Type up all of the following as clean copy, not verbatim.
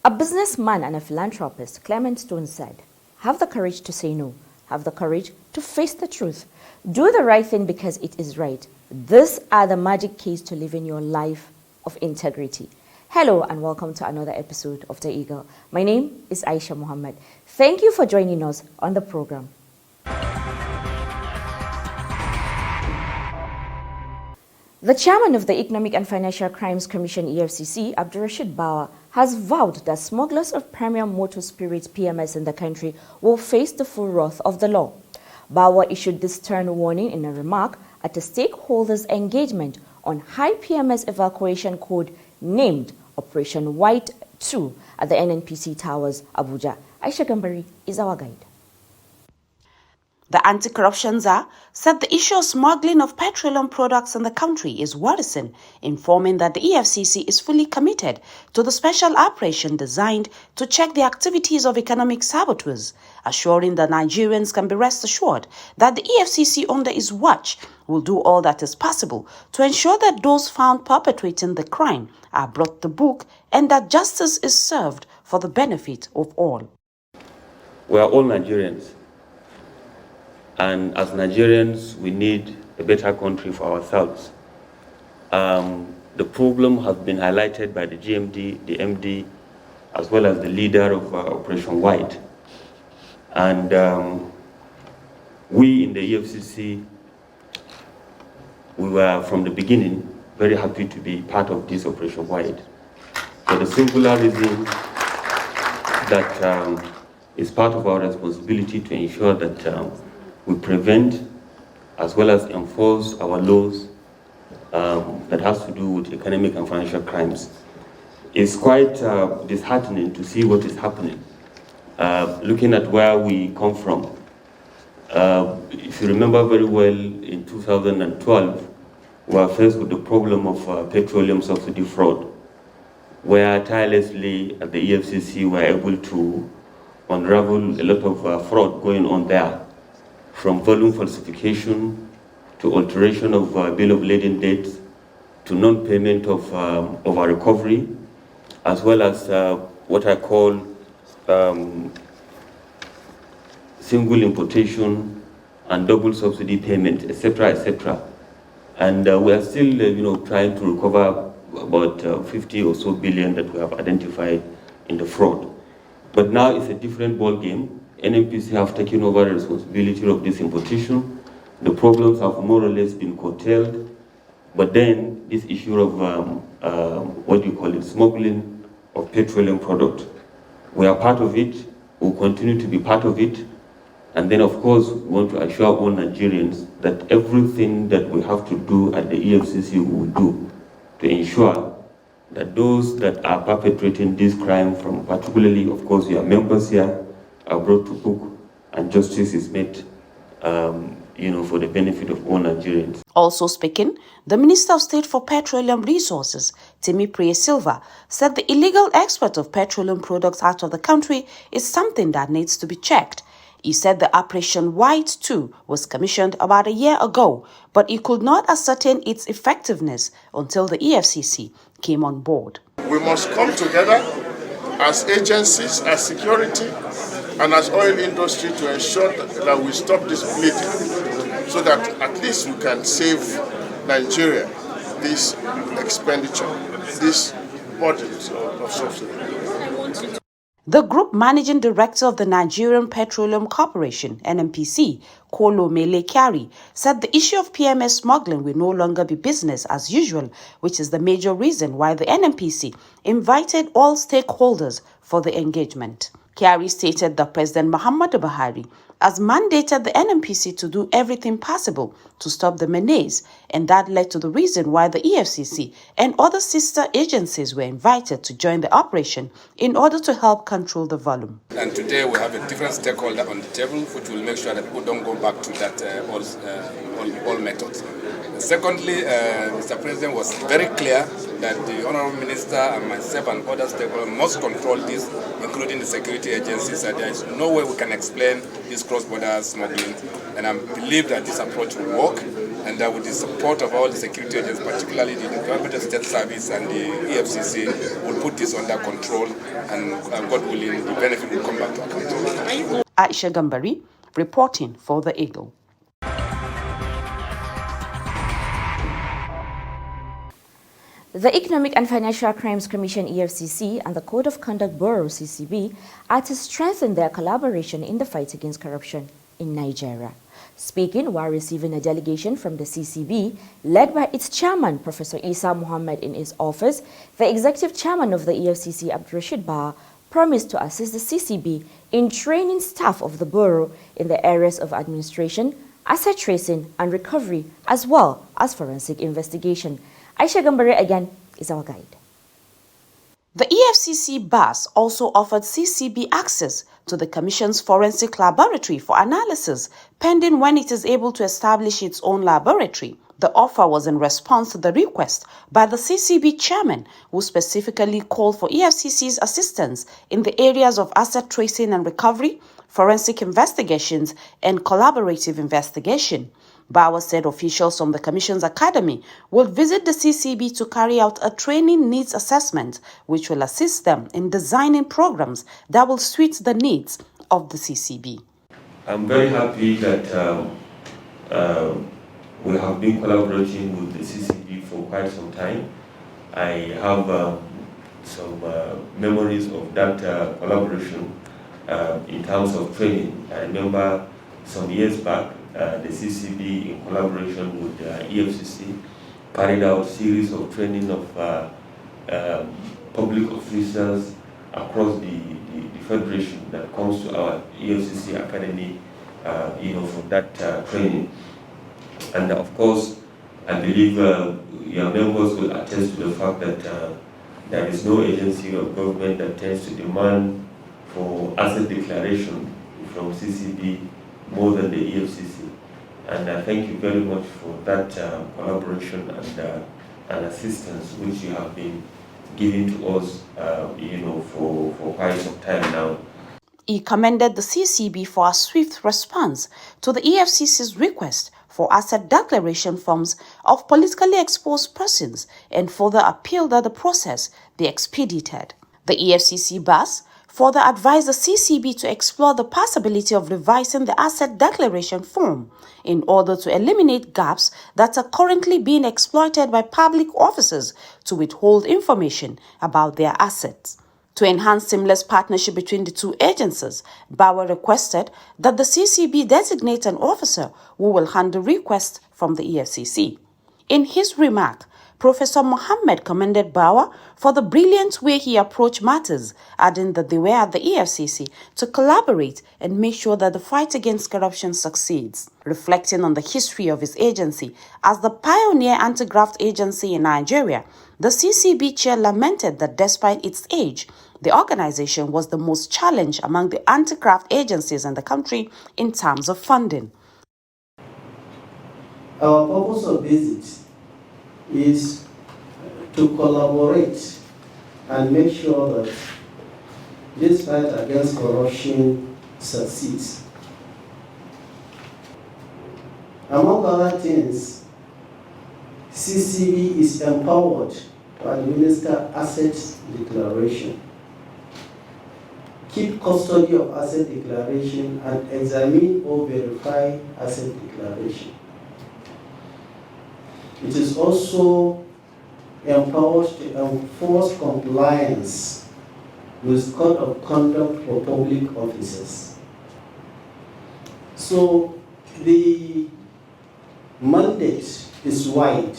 A businessman and a philanthropist, Clement Stone, said, "Have the courage to say no. Have the courage to face the truth. Do the right thing because it is right. These are the magic keys to living your life of integrity." Hello and welcome to another episode of The Eagle. My name is Aisha Muhammad. Thank you for joining us on the program. The chairman of the Economic and Financial Crimes Commission, EFCC, Abdurrashid Bawa, has vowed that smugglers of premium motor spirits PMS in the country will face the full wrath of the law. Bawa issued this stern warning in a remark at a stakeholders' engagement on high PMS evacuation code named Operation White 2 at the NNPC Towers, Abuja. Aisha Gambari is our guide. The anti-corruption czar said the issue of smuggling of petroleum products in the country is worrisome, informing that the EFCC is fully committed to the special operation designed to check the activities of economic saboteurs, assuring that Nigerians can be rest assured that the EFCC under his watch will do all that is possible to ensure that those found perpetrating the crime are brought to book and that justice is served for the benefit of all. We are all Nigerians. And as Nigerians, we need a better country for ourselves. The problem has been highlighted by the GMD, the MD, as well as the leader of Operation White. And we in the EFCC, we were from the beginning very happy to be part of this Operation White. For the singular reason that it's part of our responsibility to ensure that we prevent as well as enforce our laws that has to do with economic and financial crimes. It's quite disheartening to see what is happening. Looking at where we come from, if you remember very well, in 2012, we were faced with the problem of petroleum subsidy fraud, where tirelessly at the EFCC were able to unravel a lot of fraud going on there, from volume falsification to alteration of bill of lading dates to non-payment of our recovery, as well as what I call single importation and double subsidy payment, etc., etc. And we are still, trying to recover about 50 or so billion that we have identified in the fraud. But now it's a different ball game. NNPC have taken over the responsibility of this importation. The problems have more or less been curtailed. But then this issue of smuggling of petroleum product, we are part of it. We'll continue to be part of it. And then, of course, we want to assure all Nigerians that everything that we have to do at the EFCC we will do to ensure that those that are perpetrating this crime, from particularly, of course, your members here, are brought to book and justice is made, for the benefit of all Nigerians. Also speaking, the Minister of State for Petroleum Resources, Timi Priye Silva, said the illegal export of petroleum products out of the country is something that needs to be checked. He said the Operation White 2 was commissioned about a year ago, but he could not ascertain its effectiveness until the EFCC came on board. We must come together as agencies, as security, and as oil industry to ensure that we stop this bleeding, so that at least we can save Nigeria this expenditure, this burdens of subsidy. The Group Managing Director of the Nigerian Petroleum Corporation, NNPC, Kolo Mele Kyari, said the issue of PMS smuggling will no longer be business as usual, which is the major reason why the NNPC invited all stakeholders for the engagement. Kyari stated that President Muhammadu Buhari has mandated the NNPC to do everything possible to stop the menace, and that led to the reason why the EFCC and other sister agencies were invited to join the operation in order to help control the volume. And today we have a different stakeholder on the table, which will make sure that people don't go back to that old methods. Secondly, Mr. President was very clear that the Honorable Minister and myself and other stakeholders must control this, including the security agencies. There is no way we can explain this cross-border smuggling, and I believe that this approach will work, and that with the support of all the security agencies, particularly the Department of State Service and the EFCC, will put this under control, and God willing, the benefit will come back to our country. Aisha Gambari, reporting for The Eagle. The Economic and Financial Crimes Commission EFCC and the Code of Conduct Bureau CCB are to strengthen their collaboration in the fight against corruption in Nigeria. Speaking while receiving a delegation from the CCB, led by its chairman, Professor Isa Muhammad, in his office, the executive chairman of the EFCC, Abdurrashid Bawa, promised to assist the CCB in training staff of the bureau in the areas of administration, asset tracing and recovery, as well as forensic investigation. Aisha Gambare again is our guide. The EFCC BAS also offered CCB access to the Commission's forensic laboratory for analysis, pending when it is able to establish its own laboratory. The offer was in response to the request by the CCB chairman, who specifically called for EFCC's assistance in the areas of asset tracing and recovery, forensic investigations, and collaborative investigation. Bawa said officials from the Commission's Academy will visit the CCB to carry out a training needs assessment, which will assist them in designing programs that will suit the needs of the CCB. I'm very happy that we have been collaborating with the CCB for quite some time. I have some memories of that collaboration in terms of training. I remember some years back, the CCB, in collaboration with the EFCC, carried out a series of training of public officials across the federation that comes to our EFCC Academy, for that training. And of course, I believe your members will attest to the fact that there is no agency of government that tends to demand for asset declaration from CCB more than the EFCC. And I thank you very much for that collaboration and assistance which you have been giving to us, for quite some time now. He commended the CCB for a swift response to the EFCC's request for asset declaration forms of politically exposed persons and further appealed that the process be expedited. The EFCC BAS further advised the CCB to explore the possibility of revising the asset declaration form in order to eliminate gaps that are currently being exploited by public officers to withhold information about their assets. To enhance seamless partnership between the two agencies, Bawa requested that the CCB designate an officer who will handle requests from the EFCC. In his remark, Professor Mohammed commended Bawa for the brilliant way he approached matters, adding that they were at the EFCC to collaborate and make sure that the fight against corruption succeeds. Reflecting on the history of his agency as the pioneer anti-graft agency in Nigeria, the CCB chair lamented that despite its age, the organization was the most challenged among the anti-graft agencies in the country in terms of funding. Our purpose of visit is to collaborate and make sure that this fight against corruption succeeds. Among other things, CCB is empowered to administer asset declaration, keep custody of asset declaration, and examine or verify asset declaration. It is also empowered to enforce compliance with Code of Conduct for public officers. So the mandate is wide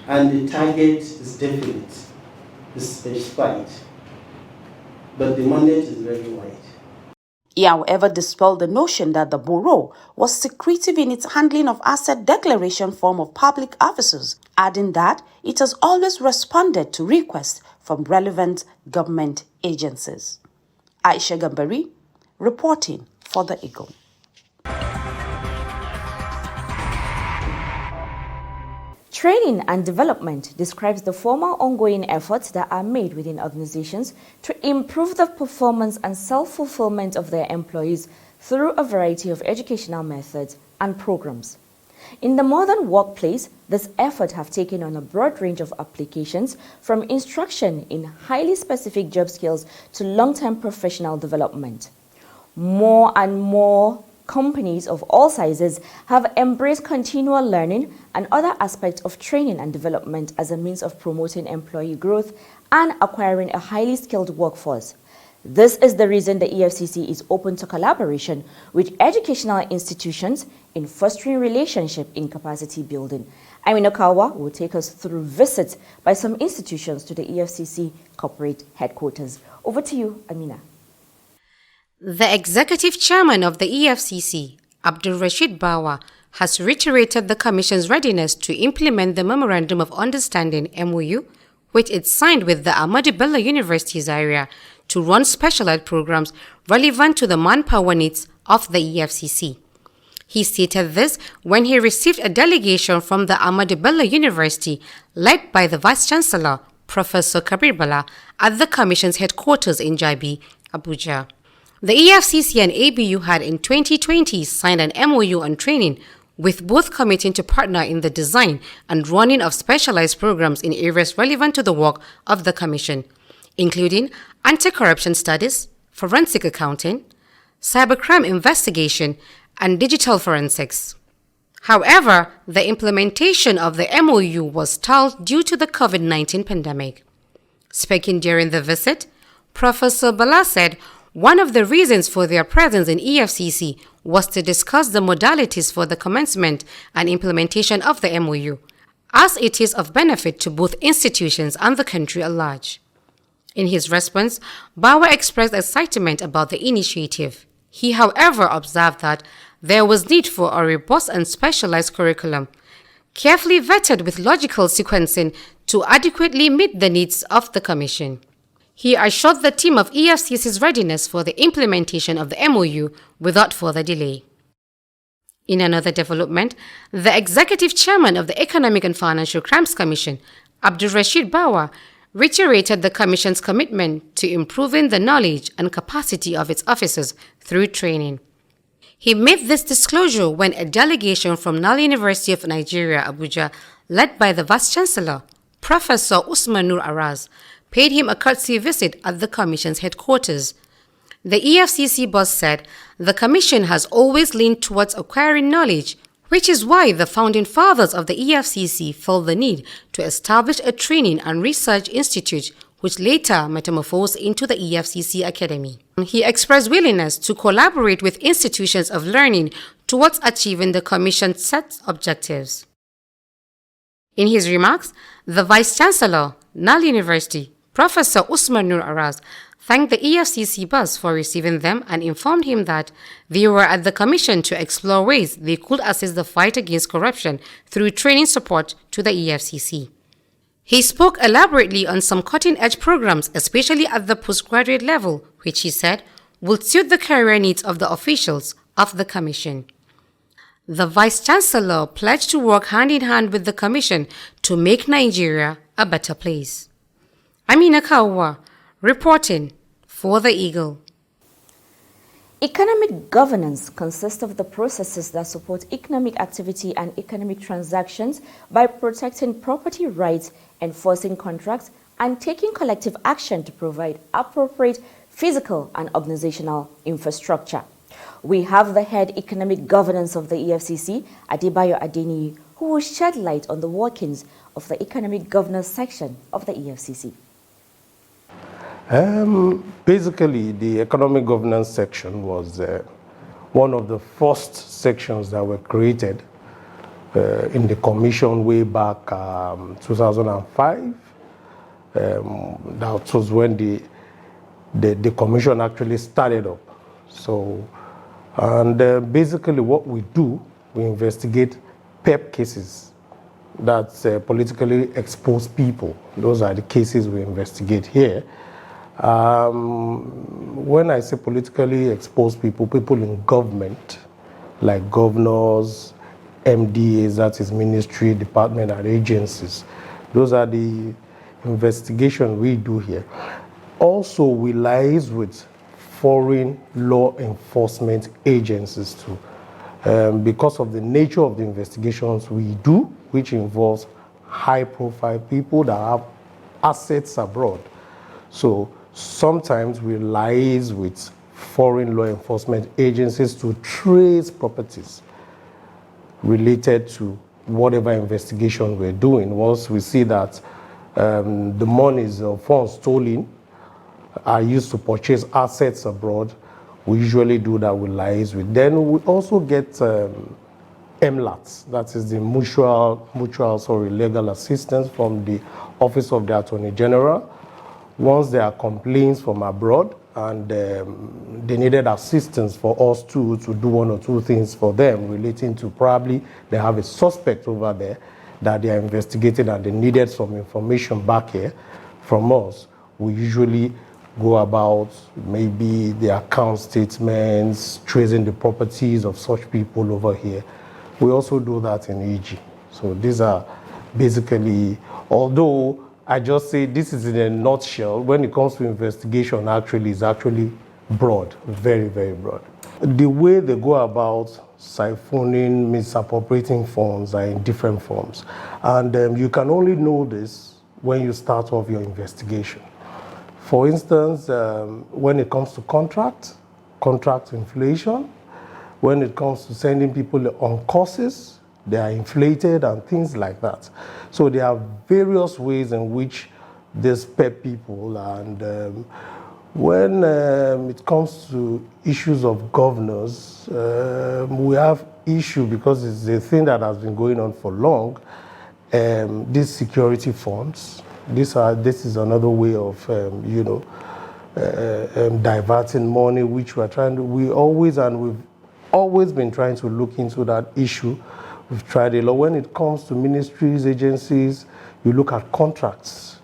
and the target is definite, is specified. but the mandate is very wide. He, however, dispelled the notion that the Bureau was secretive in its handling of asset declaration form of public officers, adding that it has always responded to requests from relevant government agencies. Aisha Gambari, reporting for The Eagle. Training and development describes the formal ongoing efforts that are made within organizations to improve the performance and self-fulfillment of their employees through a variety of educational methods and programs. In the modern workplace, this effort have taken on a broad range of applications, from instruction in highly specific job skills to long-term professional development. More and more companies of all sizes have embraced continual learning and other aspects of training and development as a means of promoting employee growth and acquiring a highly skilled workforce. This is the reason the EFCC is open to collaboration with educational institutions in fostering relationship in capacity building. Amina Kawa will take us through visits by some institutions to the EFCC corporate headquarters. Over to you, Amina. The executive chairman of the EFCC, Abdul Rashid Bawa, has reiterated the Commission's readiness to implement the Memorandum of Understanding (MOU), which it signed with the Ahmadu Bello University Zaria to run specialized programs relevant to the manpower needs of the EFCC. He stated this when he received a delegation from the Ahmadu Bello University, led by the Vice-Chancellor, Professor Kabir Bala, at the Commission's headquarters in Jabi, Abuja. The EFCC and ABU had in 2020 signed an MOU on training, with both committing to partner in the design and running of specialized programs in areas relevant to the work of the Commission, including anti-corruption studies, forensic accounting, cybercrime investigation, and digital forensics. However, the implementation of the MOU was stalled due to the COVID-19 pandemic. Speaking during the visit, Professor Bala said one of the reasons for their presence in EFCC was to discuss the modalities for the commencement and implementation of the MOU, as it is of benefit to both institutions and the country at large. In his response, Bawa expressed excitement about the initiative. He, however, observed that there was need for a robust and specialized curriculum, carefully vetted with logical sequencing to adequately meet the needs of the Commission. He assured the team of EFCC's readiness for the implementation of the MOU without further delay. In another development, the executive chairman of the Economic and Financial Crimes Commission, Abdul Rashid Bawa, reiterated the Commission's commitment to improving the knowledge and capacity of its officers through training. He made this disclosure when a delegation from Nile University of Nigeria, Abuja, led by the Vice-Chancellor, Professor Usman Nur Araz, paid him a courtesy visit at the Commission's headquarters. The EFCC boss said the Commission has always leaned towards acquiring knowledge, which is why the founding fathers of the EFCC felt the need to establish a training and research institute, which later metamorphosed into the EFCC Academy. He expressed willingness to collaborate with institutions of learning towards achieving the Commission's set objectives. In his remarks, the Vice-Chancellor, Nile University, Professor Usman Nur Araz, thanked the EFCC boss for receiving them and informed him that they were at the Commission to explore ways they could assist the fight against corruption through training support to the EFCC. He spoke elaborately on some cutting-edge programs, especially at the postgraduate level, which he said will suit the career needs of the officials of the Commission. The Vice-Chancellor pledged to work hand-in-hand with the Commission to make Nigeria a better place. Amina Kawa, reporting for The Eagle. Economic governance consists of the processes that support economic activity and economic transactions by protecting property rights, enforcing contracts, and taking collective action to provide appropriate physical and organizational infrastructure. We have the head economic governance of the EFCC, Adebayo Adeniyi, who will shed light on the workings of the economic governance section of the EFCC. Basically, the economic governance section was one of the first sections that were created in the commission way back 2005. That was when the commission actually started up. So, and basically what we do, we investigate PEP cases. That's politically exposed people. Those are the cases we investigate here. When I say politically exposed people, people in government, like governors, MDAs, that is ministry, department, and agencies. Those are the investigations we do here. Also, we liaise with foreign law enforcement agencies too. Because of the nature of the investigations we do, which involves high-profile people that have assets abroad. So sometimes we liaise with foreign law enforcement agencies to trace properties related to whatever investigation we're doing. Once we see that the monies or funds stolen are used to purchase assets abroad, we usually do that with liaise with. Then we also get MLATs, that is the mutual legal assistance from the Office of the Attorney General. Once there are complaints from abroad and they needed assistance for us to do one or two things for them relating to probably they have a suspect over there that they are investigating and they needed some information back here from us, we usually go about maybe the account statements, tracing the properties of such people over here. We also do that in EG. So these are basically, although I just say this is in a nutshell, when it comes to investigation, actually, it's actually broad, very, very broad. The way they go about siphoning, misappropriating funds are in different forms. And you can only know this when you start off your investigation. For instance, when it comes to contract inflation, when it comes to sending people on courses, they are inflated and things like that. So there are various ways in which these PEP people, and when it comes to issues of governors, we have issue because it's a thing that has been going on for long. These security funds, this is another way of, diverting money, which we've always been trying to look into that issue. We've tried a lot. When it comes to ministries, agencies, you look at contracts.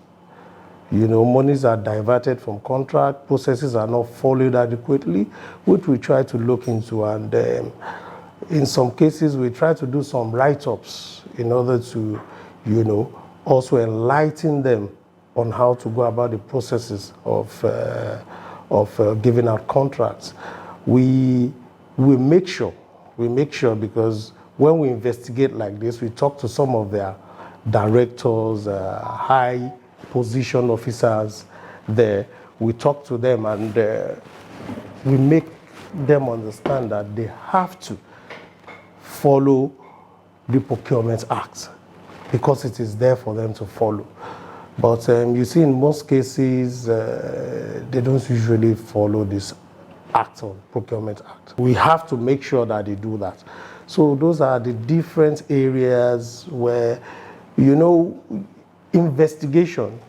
Monies are diverted from contract, processes are not followed adequately, which we try to look into. And in some cases, we try to do some write-ups in order to, also enlighten them on how to go about the processes of giving out contracts. We make sure because when we investigate like this, we talk to some of their directors, high position officers there. We talk to them and we make them understand that they have to follow the Procurement Act because it is there for them to follow. But you see, in most cases, they don't usually follow this Act of Procurement Act. We have to make sure that they do that. So those are the different areas where, investigation,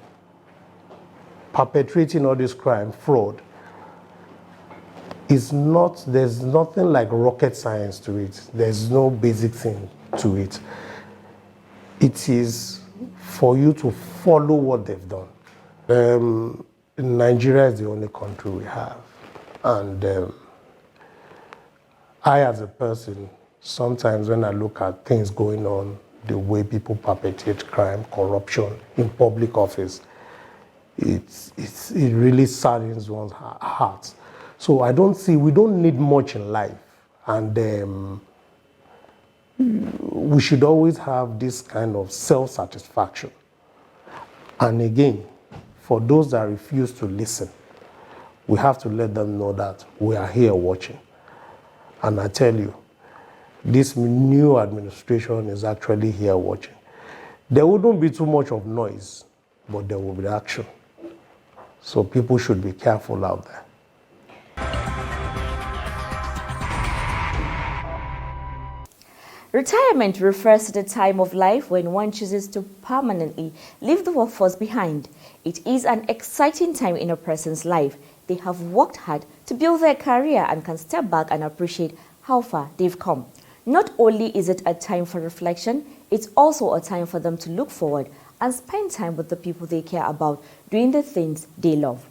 perpetrating all this crime, fraud, there's nothing like rocket science to it. There's no basic thing to it. It is for you to follow what they've done. Nigeria is the only country we have. And I, as a person, sometimes when I look at things going on, the way people perpetrate crime, corruption in public office, it really saddens one's heart. So we don't need much in life. And we should always have this kind of self-satisfaction. And again, for those that refuse to listen, we have to let them know that we are here watching. And I tell you, this new administration is actually here watching. There wouldn't be too much of noise, but there will be action. So people should be careful out there. Retirement refers to the time of life when one chooses to permanently leave the workforce behind. It is an exciting time in a person's life. they have worked hard to build their career and can step back and appreciate how far they've come. Not only is it a time for reflection, it's also a time for them to look forward and spend time with the people they care about, doing the things they love.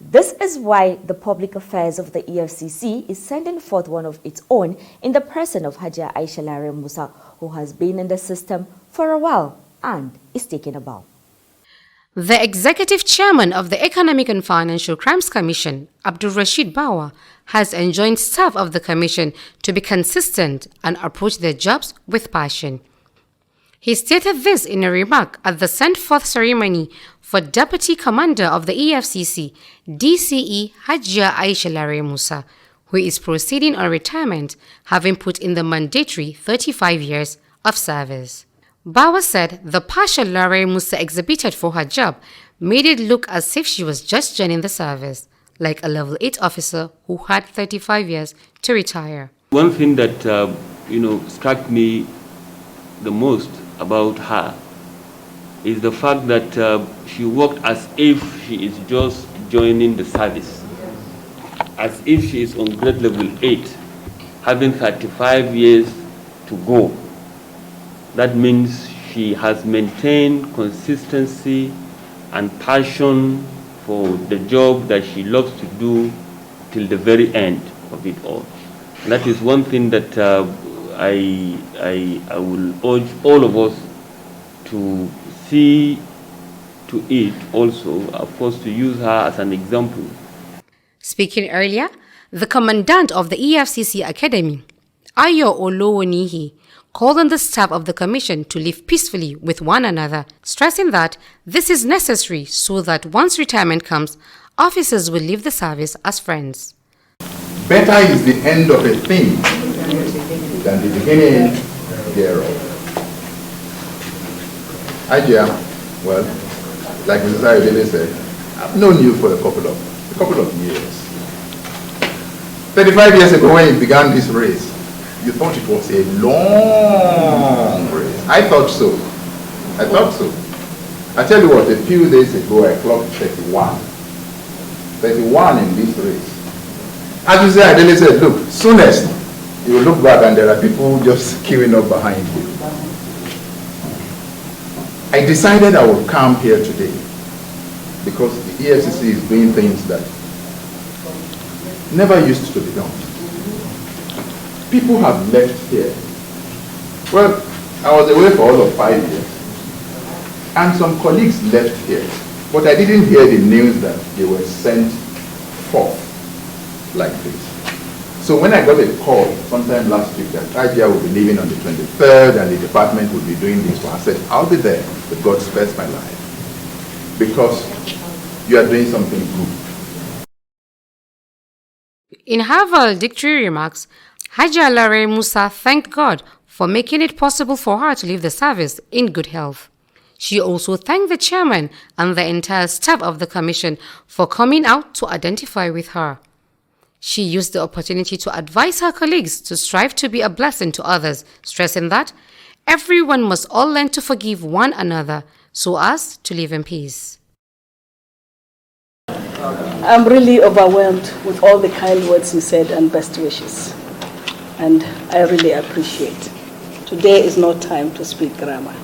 This is why the Public Affairs of the EFCC is sending forth one of its own in the person of Hajia Aisha Lare Musa, who has been in the system for a while and is taking a bow. The Executive Chairman of the Economic and Financial Crimes Commission, Abdul Rashid Bawa, has enjoined staff of the Commission to be consistent and approach their jobs with passion. He stated this in a remark at the sent-forth ceremony for Deputy Commander of the EFCC, DCE Hajia Aisha Lare Musa, who is proceeding on retirement, having put in the mandatory 35 years of service. Bawa said the passion Lare Musa exhibited for her job made it look as if she was just joining the service, like a level 8 officer who had 35 years to retire. One thing that struck me the most about her is the fact that she worked as if she is just joining the service, as if she is on grade level 8, having 35 years to go. That means she has maintained consistency and passion for the job that she loves to do till the very end of it all. And that is one thing that I will urge all of us to see to it also, of course, to use her as an example. Speaking earlier, the commandant of the EFCC Academy, Ayo Olowonihi, called on the staff of the Commission to live peacefully with one another, stressing that this is necessary so that once retirement comes, officers will leave the service as friends. Better is the end of a thing than the beginning thereof. Ajia, well, like Mrs. Ayodele said, I've known you for a couple of years. 35 years ago when you began this race, you thought it was a long race. I thought so. I tell you what, a few days ago I clocked 31. 31 in this race. As you say, Ayodele said, look, soonest you will look back and there are people just queuing up behind you. I decided I would come here today because the EFCC is doing things that never used to be done. People have left here. Well, I was away for all of 5 years. And some colleagues left here. But I didn't hear the news that they were sent forth like this. So when I got a call sometime last week that Ajia will be leaving on the 23rd and the department will be doing this, I said, I'll be there, but God spares my life. Because you are doing something good. In her valedictory remarks, Hajia Lare Musa thanked God for making it possible for her to leave the service in good health. She also thanked the chairman and the entire staff of the commission for coming out to identify with her. She used the opportunity to advise her colleagues to strive to be a blessing to others, stressing that everyone must all learn to forgive one another so as to live in peace. I'm really overwhelmed with all the kind words you said and best wishes. And I really appreciate. Today is no time to speak grammar.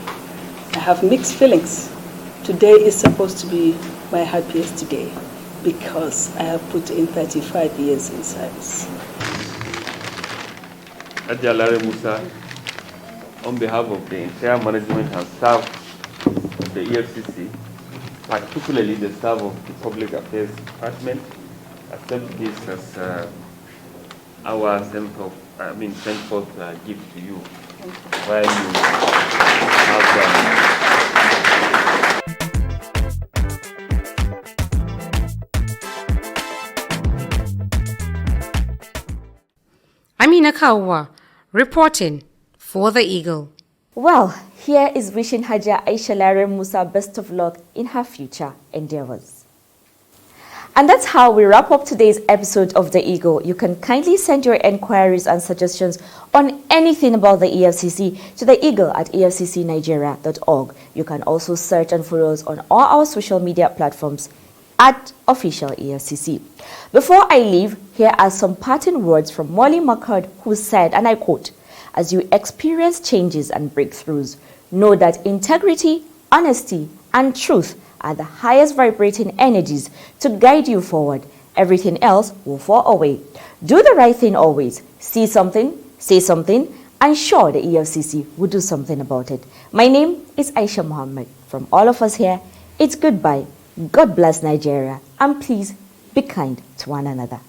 I have mixed feelings. Today is supposed to be my happiest day because I have put in 35 years in service. Hajia Lare Musa, on behalf of the entire management and staff of the EFCC, particularly the staff of the Public Affairs Department, accept this as our sent forth gift to you. While you have Amina Kawa, reporting for The Eagle. Well, here is wishing Hajia Aisha Lare Musa best of luck in her future endeavors. And that's how we wrap up today's episode of The Eagle. You can kindly send your enquiries and suggestions on anything about the EFCC to the Eagle at efccnigeria.org. You can also search and follow us on all our social media platforms. at official EFCC. Before I leave, here are some parting words from Molly McCord, who said, and I quote, "As you experience changes and breakthroughs, know that integrity, honesty, and truth are the highest vibrating energies to guide you forward. Everything else will fall away. Do the right thing always. See something, say something, and sure the EFCC will do something about it." My name is Aisha Muhammad. From all of us here, it's goodbye. God bless Nigeria, and please be kind to one another.